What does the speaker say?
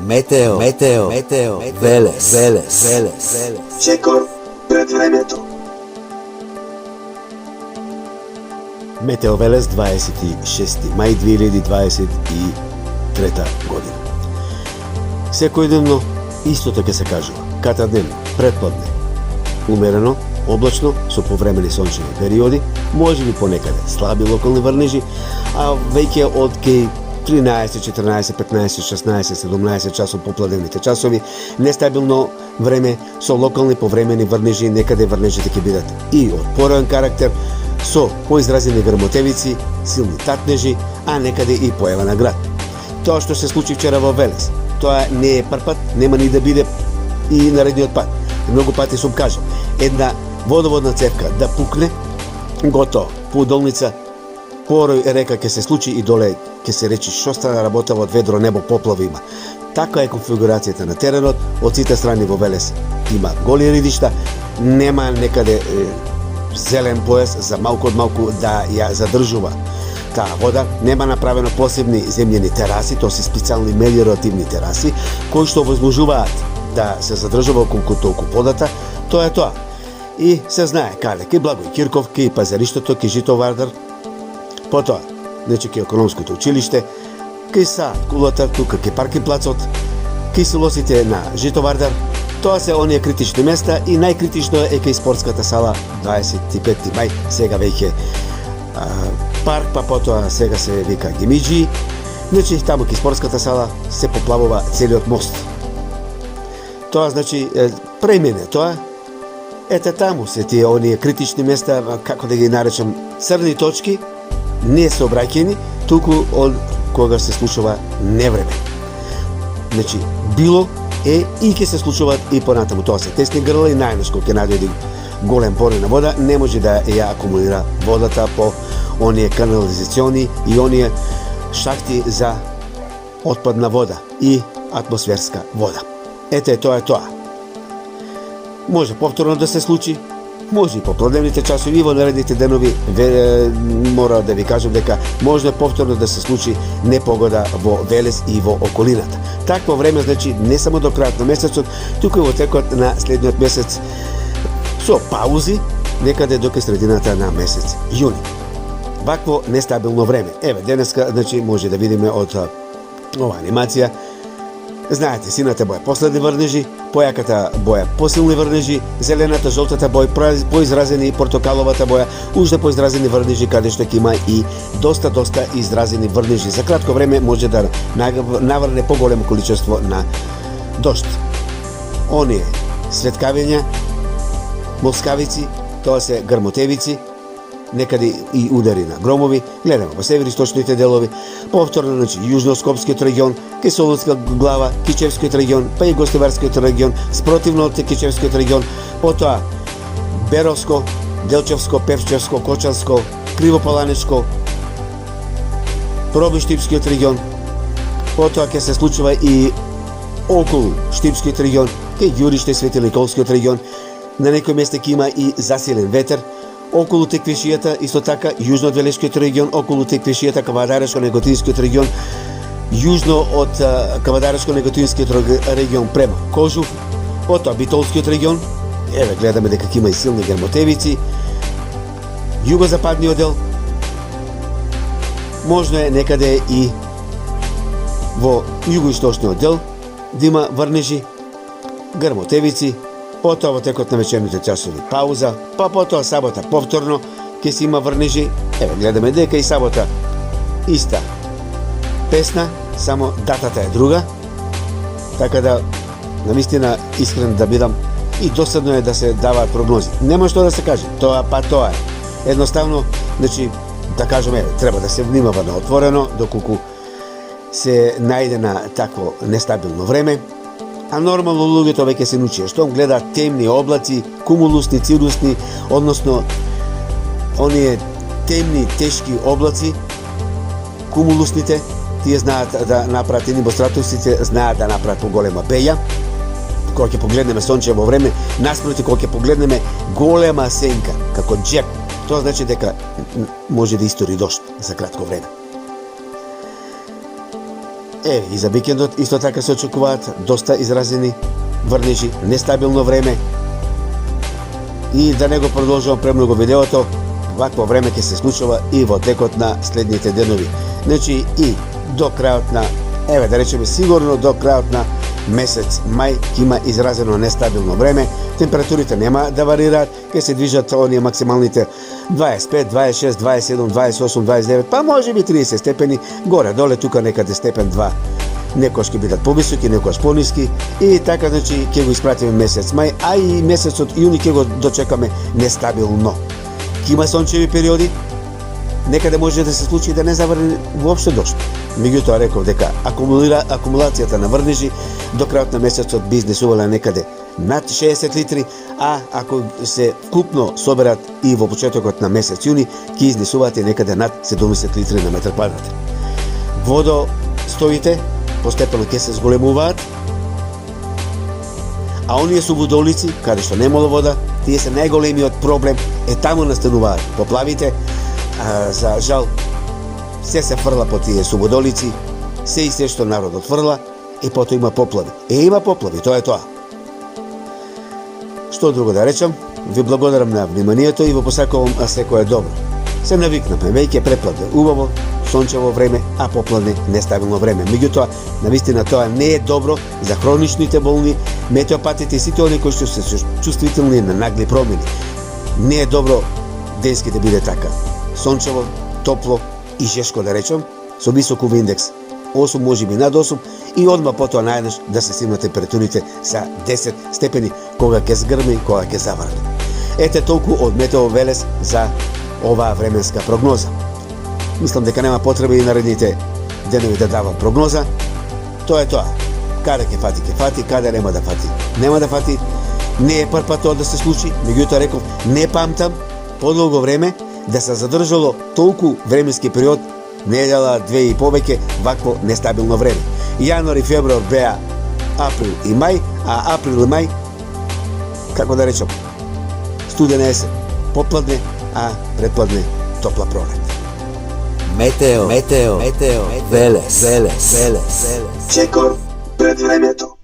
Метео Велес. Чекор пред времето. Метео Велес, 26 мај 2023 година. Секојдневно истото ќе се кажува. Катадневно, предпладне, умерено, облачно, со повремени сончеви периоди, можеби понекаде слаби локални врнежи, а веќе од кај 13, 14, 15, 16, 17 часот попладневните часови, нестабилно време со локални повремени врнежи, некаде врнежите ќе бидат и од пораен карактер, со поизразени грмотевици, силни татнежи, а некаде и појава на град. Тоа што се случи вчера во Велес, тоа не е прв пат, нема ни да биде и наредниот пат. Многу пати сум кажал, една водоводна цевка да пукне, готово, по долница, порој река ќе се случи и доле ќе се речи што стана работа од ведро небо поплави има. Така е конфигурацијата на теренот, од сите страни во Велес има голи ридишта, нема некаде зелен појас за малку од малку да ја задржува таа вода, нема направено посебни земјени тераси, тоа се специјални мелиоративни тераси, кои што возможуваат да се задржува колку толку водата, тоа е тоа. И се знае каде, кај Благој Кирков, кај Пазариштето, кај Житовардар, потоа, значи кај економското училиште, кај Саат кулата, тука кај паркинг плацот, кај силосите на Житовардар, тоа се оние критични места и најкритично е кај спортската сала 25 мај, сега веќе парк, па потоа сега се вика Гемиджи, значи таму кај спортската сала се поплавува целиот мост. Тоа значи премене тоа. Ете таму се тие оние критични места, како да ги наречам, црни точки, не сообраќајни, туку од кога се случува невреме. Значи, било е и ќе се случуваат и понатаму. Тоа се тесни грла и најнаш кога ќе најде голем порив на вода, не може да ја акумулира водата по оние канализациони и оние шахти за отпадна вода и атмосферска вода. Ете, тоа е тоа. Може повторно да се случи, може и попладневните часови и во наредните денови, мора да ви кажам дека може повторно да се случи непогода во Велес и во околината. Такво време, значи, не само до крајот на месецот, туку и во текот на следниот месец, со паузи, некаде до средината на месец јуни. Вакво нестабилно време. Еве, денеска, значи, може да видиме од ова анимација. Знаете, сината боја последни врнежи, појаката боја посилни врнежи, зелената, жолтата боја поизразени, портокаловата боја уште поизразени врнежи, каде што ќе има и доста изразени врнежи. За кратко време може да наврне поголемо количество на дожд. Оние светкавиња, молскавици, тоа се грмотевици, некаде и удари на громови, гледаме во североисточните делови, повторно, значи, јужноскопскиот регион, кај Солунска глава, Кичевскиот регион, па и Гостиварскиот регион, спротивно од Кичевскиот регион, потоа Беровско, Делчевско, Певчевско, Кочанско, Кривопаланечко, Проби Штипскиот регион, потоа ќе се случува и околу Штипскиот регион, кај Ѓуриште, Свети Николскиот регион, на некој места ќе има и засилен ветер, околу Теквешијата, исто така, јужно од Велешкиот регион, околу Теквешијата, Кавадарешко-Неготинскиот регион, јужно од Кавадарешко-Неготинскиот регион према Кожув, потоа Битолскиот регион, еве гледаме дека ќе има и силни грмотевици, југозападниот дел, можно е некаде и во југоисточниот дел да има врнежи, грмотевици, потоа во текот на вечерните часови пауза, па потоа сабота повторно ќе се има врнежи. Еве гледаме дека и сабота иста песна, само датата е друга. Така да, навистина, искрен да бидам, и досадно е да се даваат прогнози. Нема што да се каже, тоа па тоа е. Едноставно, значи, да кажеме, треба да се внимава на отворено, доколку се најде на такво нестабилно време. А нормално луѓето веќе се научија, штом гледаат темни облаци, кумулусни, цирусни, односно оние темни, тешки облаци, кумулусните, тие знаат да направат и небостратусите, знаат да направат поголема беја. Кога ќе погледнеме сончево време, наспроти кога ќе погледнеме голема сенка, како джеп, тоа значи дека може да истори дожд за кратко време. И за викендот исто така се очекуваат доста изразени врнежи, нестабилно време. И да не го продолжувам премногу видеото, вакво време ќе се случува и во текот на следните денови. Значи и до крајот на, да речеме сигурно до крајот на месец мај ќе има изразено нестабилно време. Температурите нема да варираат, ќе се движат оние максималните 25, 26, 27, 28, 29, па може би 30 степени, горе-доле тука некаде степен 2. Некојаш ќе бидат повисоки, некојаш пониски и така, значи ќе го испратиме месец мај, а и месецот јуни ќе го дочекаме нестабилно. Ќе има сончеви периоди, некаде може да се случи да не заврне воопшто дожд. Меѓутоа реков дека акумулацијата на врнежи до крајот на месецот би изнесувала некаде над 60 литри, а ако се вкупно соберат и во почетокот на месец јуни, ќе изнесуваат и некаде над 70 литри на метар квадратен. Водостоите постепено ќе се зголемуваат, а оние субодолици, каде што немало вода, тие се најголемиот проблем, таму настануваат поплавите. За жал, се фрла по тие субодолици, се и се што народот фрла, и потоа има поплави. Има поплави, тоа е тоа. Што друго да речам, ви благодарам на вниманието и во посакувам секое добро. Се навикнавме, веќе препладне убаво, сончево време, а попладне нестабилно време. Меѓутоа, навистина тоа не е добро за хроничните болни, метеопатите и сите оние кои што се чувствителни на нагли промени. Не е добро денски да биде така. Сончево, топло и жешко да речам, со висок UV индекс 8, може би над 8, и одма потоа наеднаш да се симнат температурите за 10 степени, кога ќе згрме и кога ќе заврне. Ете толку од Метео Велес за оваа временска прогноза. Мислам дека нема потреба и наредните денови да давам прогноза. Тоа е тоа. Каде ќе фати, каде нема да фати. Не е прв пат тоа да се случи, меѓутоа реков, не памтам подолго време да се задржало толку временски период, недела, 2 и повеќе, вакво нестабилно време. Јануари, февруар беа април и мај, а април и мај, како да речам, студена есен, попладне, а предпладне топла пролет. Метео Велес. Чекор пред времето.